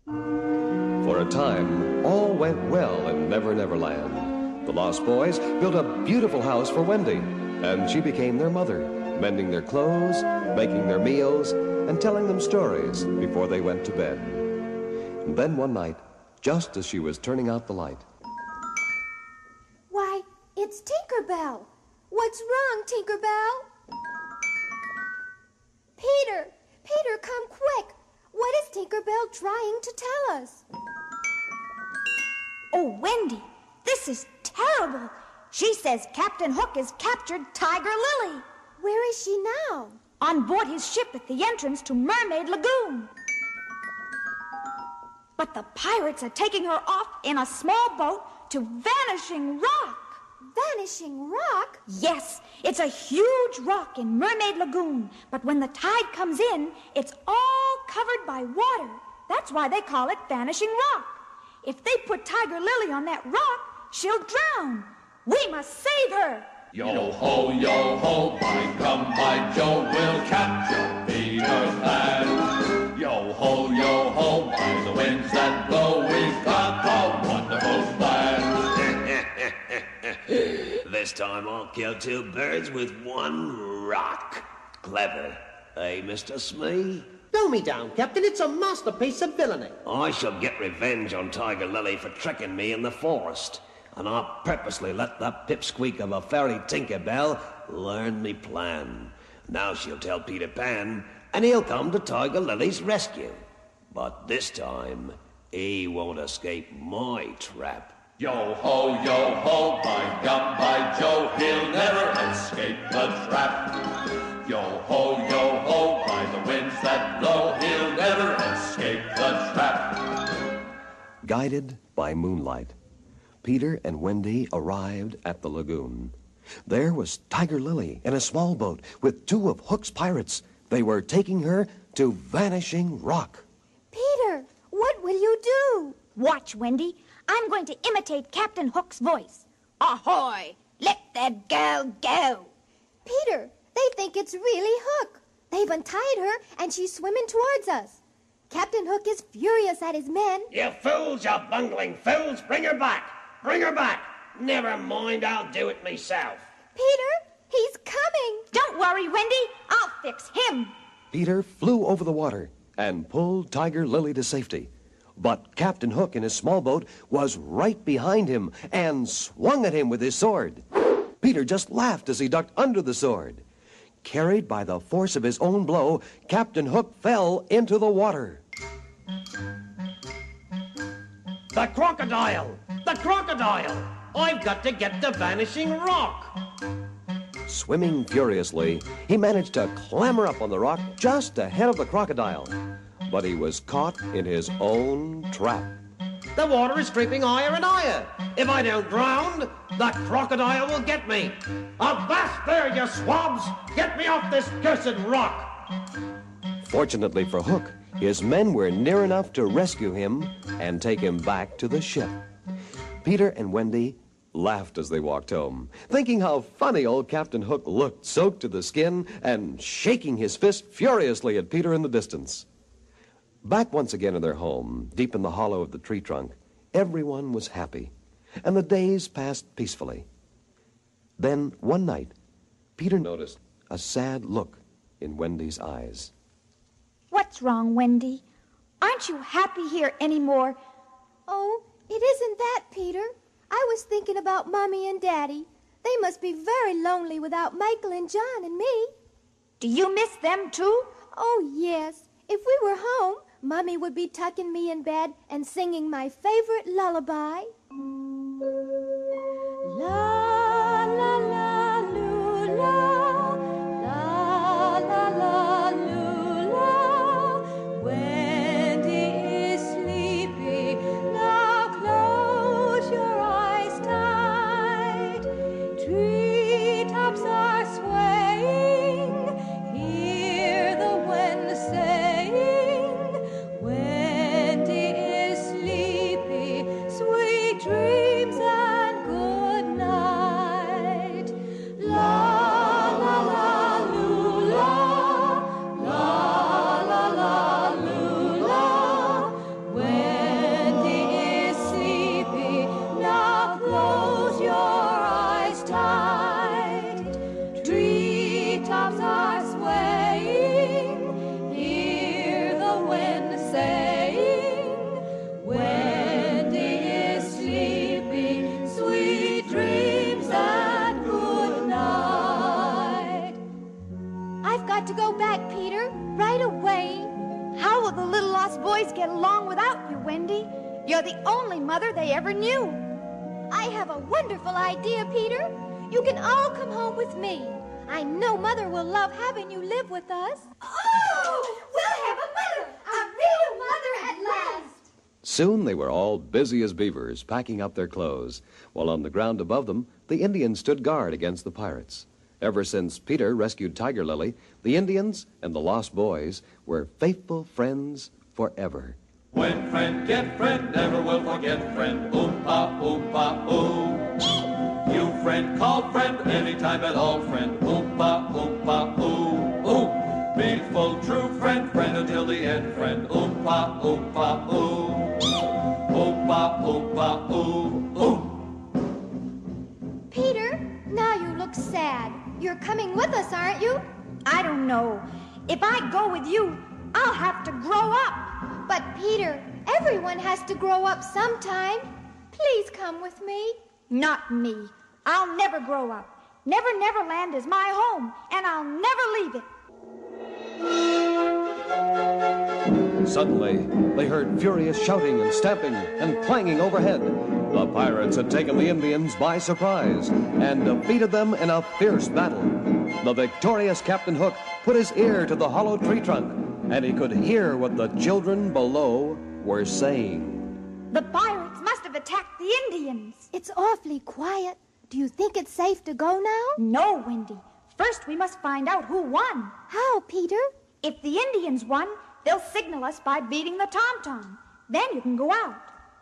For a time, all went well in Never Never Land. The Lost Boys built a beautiful house for Wendy, and she became their mother, mending their clothes, making their meals, and telling them stories before they went to bed. And then one night, just as she was turning out the light... Why, it's Tinkerbell! What's wrong, Tinkerbell? Peter! Peter, come quick! What is Tinkerbell trying to tell us? Oh, Wendy, this is terrible. She says Captain Hook has captured Tiger Lily. Where is she now? On board his ship at the entrance to Mermaid Lagoon. But the pirates are taking her off in a small boat to Vanishing Rock. Vanishing Rock? Yes, it's a huge rock in Mermaid Lagoon. But when the tide comes in, it's all covered by water. That's why they call it Vanishing Rock. If they put Tiger Lily on that rock, she'll drown. We must save her. Yo ho, by gum, by Joe, we'll capture Peter Pan. Yo ho, by the winds that blow, we've got a wonderful plan. This time I'll kill two birds with one rock. Clever, eh, Mr. Smee? Throw me down, Captain. It's a masterpiece of villainy. I shall get revenge on Tiger Lily for tricking me in the forest. And I'll purposely let that pipsqueak of a fairy Tinkerbell learn me plan. Now she'll tell Peter Pan, and he'll come to Tiger Lily's rescue. But this time, he won't escape my trap. Yo ho, by gum, by Joe, he'll never escape the trap. Yo ho, by the winds that blow, he'll never escape the trap. Guided by moonlight, Peter and Wendy arrived at the lagoon. There was Tiger Lily in a small boat with two of Hook's pirates. They were taking her to Vanishing Rock. Peter, what will you do? Watch, Wendy. I'm going to imitate Captain Hook's voice. Ahoy! Let that girl go. Peter, they think it's really Hook. They've untied her, and she's swimming towards us. Captain Hook is furious at his men. You fools, you bungling fools! Bring her back! Bring her back! Never mind, I'll do it myself. Peter, he's coming. Don't worry, Wendy. I'll fix him. Peter flew over the water and pulled Tiger Lily to safety. But Captain Hook in his small boat was right behind him and swung at him with his sword. Peter just laughed as he ducked under the sword. Carried by the force of his own blow, Captain Hook fell into the water. The crocodile! The crocodile! I've got to get to Vanishing Rock. Swimming furiously, he managed to clamber up on the rock just ahead of the crocodile. But he was caught in his own trap. The water is creeping higher and higher. If I don't drown, the crocodile will get me. Avast there, you swabs! Get me off this cursed rock! Fortunately for Hook, his men were near enough to rescue him and take him back to the ship. Peter and Wendy laughed as they walked home, thinking how funny old Captain Hook looked, soaked to the skin and shaking his fist furiously at Peter in the distance. Back once again in their home, deep in the hollow of the tree trunk, everyone was happy, and the days passed peacefully. Then, one night, Peter noticed a sad look in Wendy's eyes. What's wrong, Wendy? Aren't you happy here anymore? Oh, it isn't that, Peter. I was thinking about Mommy and Daddy. They must be very lonely without Michael and John and me. Do you miss them, too? Oh, yes. If we were home, Mommy would be tucking me in bed and singing my favorite lullaby. La, la, la, lula, la, la, la, lula. Wendy is sleepy, now close your eyes tight. Treetops are swaying, hear the wind saying, Wendy is sleepy, sweet dreams. get along without you, Wendy. You're the only mother they ever knew. I have a wonderful idea, Peter. You can all come home with me. I know Mother will love having you live with us. Oh, we'll have a real mother at last. Soon they were all busy as beavers, packing up their clothes, while on the ground above them, the Indians stood guard against the pirates. Ever since Peter rescued Tiger Lily, the Indians and the Lost Boys were faithful friends forever. When friend get friend, never will forget friend. Oompa, oompa, ooh. You friend, call friend, anytime at all friend. Oompa, oompa, ooh, ooh. Faithful, true friend, friend until the end friend. Oompa, oompa, ooh. Oompa, oompa, ooh, ooh. Peter, now you look sad. You're coming with us, aren't you? I don't know. If I go with you, I'll have to grow up. But Peter, everyone has to grow up sometime. Please come with me. Not me. I'll never grow up. Never Neverland is my home, and I'll never leave it. Suddenly, they heard furious shouting and stamping and clanging overhead. The pirates had taken the Indians by surprise and defeated them in a fierce battle. The victorious Captain Hook put his ear to the hollow tree trunk, and he could hear what the children below were saying. The pirates must have attacked the Indians. It's awfully quiet. Do you think it's safe to go now? No, Wendy. First, we must find out who won. How, Peter? If the Indians won, they'll signal us by beating the tom-tom. Then you can go out.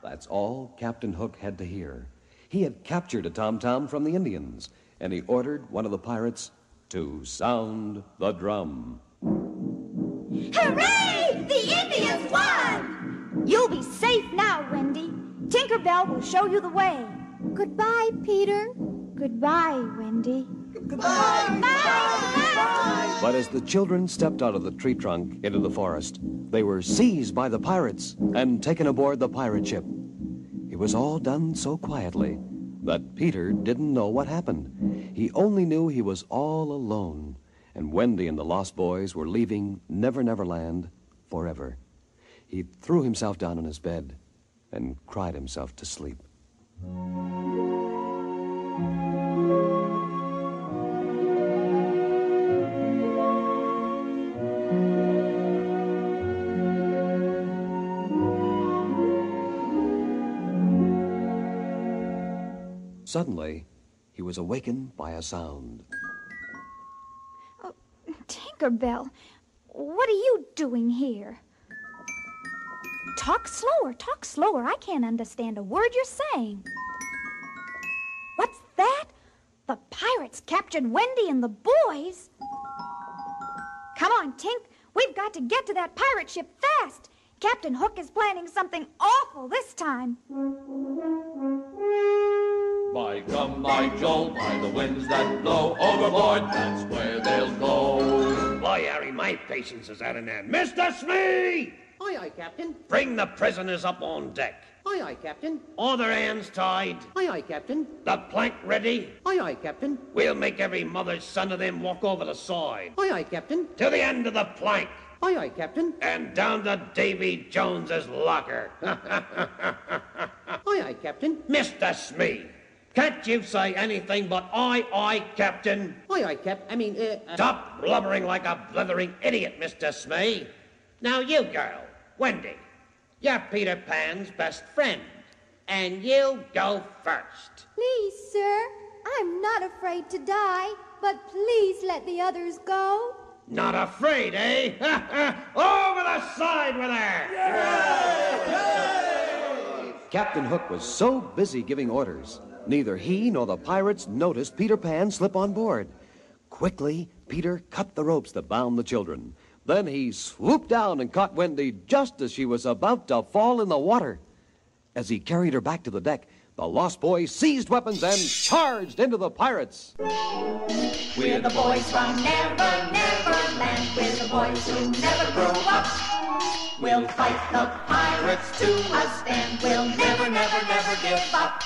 That's all Captain Hook had to hear. He had captured a tom-tom from the Indians, and he ordered one of the pirates to sound the drum. Hooray! The Indians won! You'll be safe now, Wendy. Tinkerbell will show you the way. Goodbye, Peter. Goodbye, Wendy. Goodbye. Bye. But as the children stepped out of the tree trunk into the forest, they were seized by the pirates and taken aboard the pirate ship. It was all done so quietly that Peter didn't know what happened. He only knew he was all alone, and Wendy and the Lost Boys were leaving Never Neverland forever. He threw himself down on his bed and cried himself to sleep. Suddenly, he was awakened by a sound. Oh, Tinkerbell, what are you doing here? Talk slower. I can't understand a word you're saying. What's that? The pirates captured Wendy and the boys? Come on, Tink. We've got to get to that pirate ship fast. Captain Hook is planning something awful this time. By gum, by Joel, by the winds that blow overboard, that's where they'll go. Boy, Harry, my patience is at an end. Mr. Smee! Aye, aye, Captain. Bring the prisoners up on deck. Aye, aye, Captain. All their hands tied. Aye, aye, Captain. The plank ready. Aye, aye, Captain. We'll make every mother's son of them walk over the side. Aye, aye, Captain. To the end of the plank. Aye, aye, Captain. And down to Davy Jones's locker. Aye, aye, Captain. Mr. Smee, can't you say anything but aye, Captain? Aye, aye, Stop blubbering like a blithering idiot, Mr. Smee. Now you, girl, Wendy, you're Peter Pan's best friend, and you go first. Please, sir. I'm not afraid to die, but please let the others go. Not afraid, eh? Over the side with her! Yay! Captain Hook was so busy giving orders, neither he nor the pirates noticed Peter Pan slip on board. Quickly, Peter cut the ropes that bound the children. Then he swooped down and caught Wendy just as she was about to fall in the water. As he carried her back to the deck, the Lost Boys seized weapons and charged into the pirates. We're the boys from Never Neverland. We're the boys who never grew up. We'll fight the pirates to a stand. We'll never, never, never give up.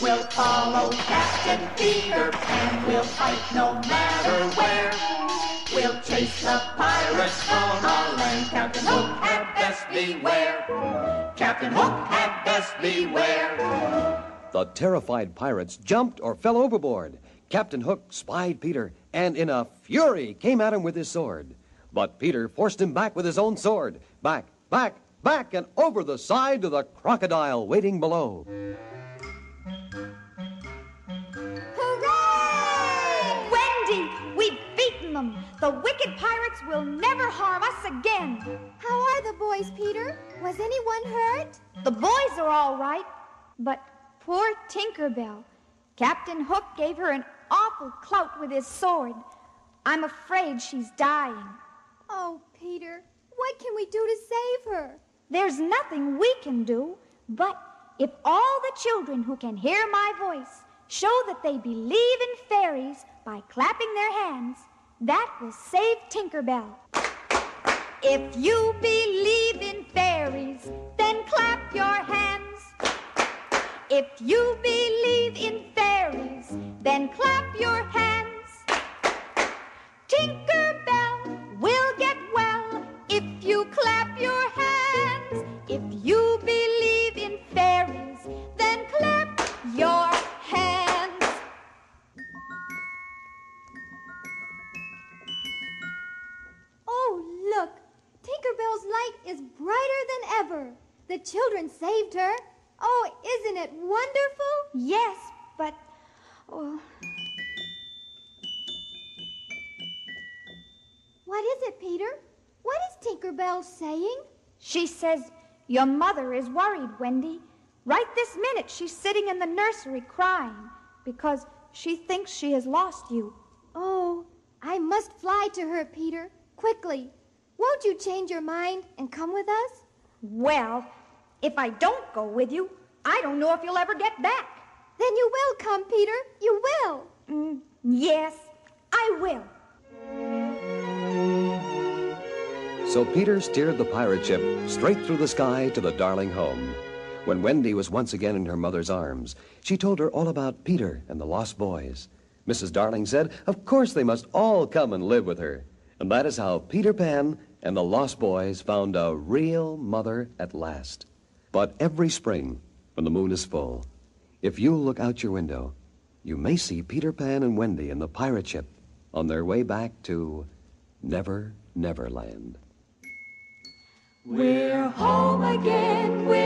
We'll follow Captain Peter Pan. We'll fight no matter where. We'll chase the pirates from our land. Captain Hook had best beware. Captain Hook had best beware. The terrified pirates jumped or fell overboard. Captain Hook spied Peter and in a fury came at him with his sword. But Peter forced him back with his own sword. Back, back, back, and over the side to the crocodile waiting below. Hooray! Wendy, we've beaten them. The wicked pirates will never harm us again. How are the boys, Peter? Was anyone hurt? The boys are all right, but poor Tinkerbell. Captain Hook gave her an awful clout with his sword. I'm afraid she's dying. Oh, Peter, what can we do to save her? There's nothing we can do, but if all the children who can hear my voice show that they believe in fairies by clapping their hands, that will save Tinkerbell. If you believe in fairies, then clap your hands. If you believe in fairies, then clap your hands. Tinkerbell will get well if you clap your hands. If you believe in fairies, then clap your hands. Oh, look, Tinkerbell's light is brighter than ever. The children saved her. Oh, isn't it wonderful? Yes, but... oh. What is it, Peter? What is Tinkerbell saying? She says, your mother is worried, Wendy. Right this minute, she's sitting in the nursery crying because she thinks she has lost you. Oh, I must fly to her, Peter, quickly. Won't you change your mind and come with us? Well, if I don't go with you, I don't know if you'll ever get back. Then you will come, Peter. You will. Yes, I will. So Peter steered the pirate ship straight through the sky to the darling home. When Wendy was once again in her mother's arms, she told her all about Peter and the lost boys. Mrs. Darling said, of course they must all come and live with her. And that is how Peter Pan and the lost boys found a real mother at last. But every spring, when the moon is full, if you look out your window, you may see Peter Pan and Wendy in the pirate ship on their way back to Never, Never Land. We're home again. We're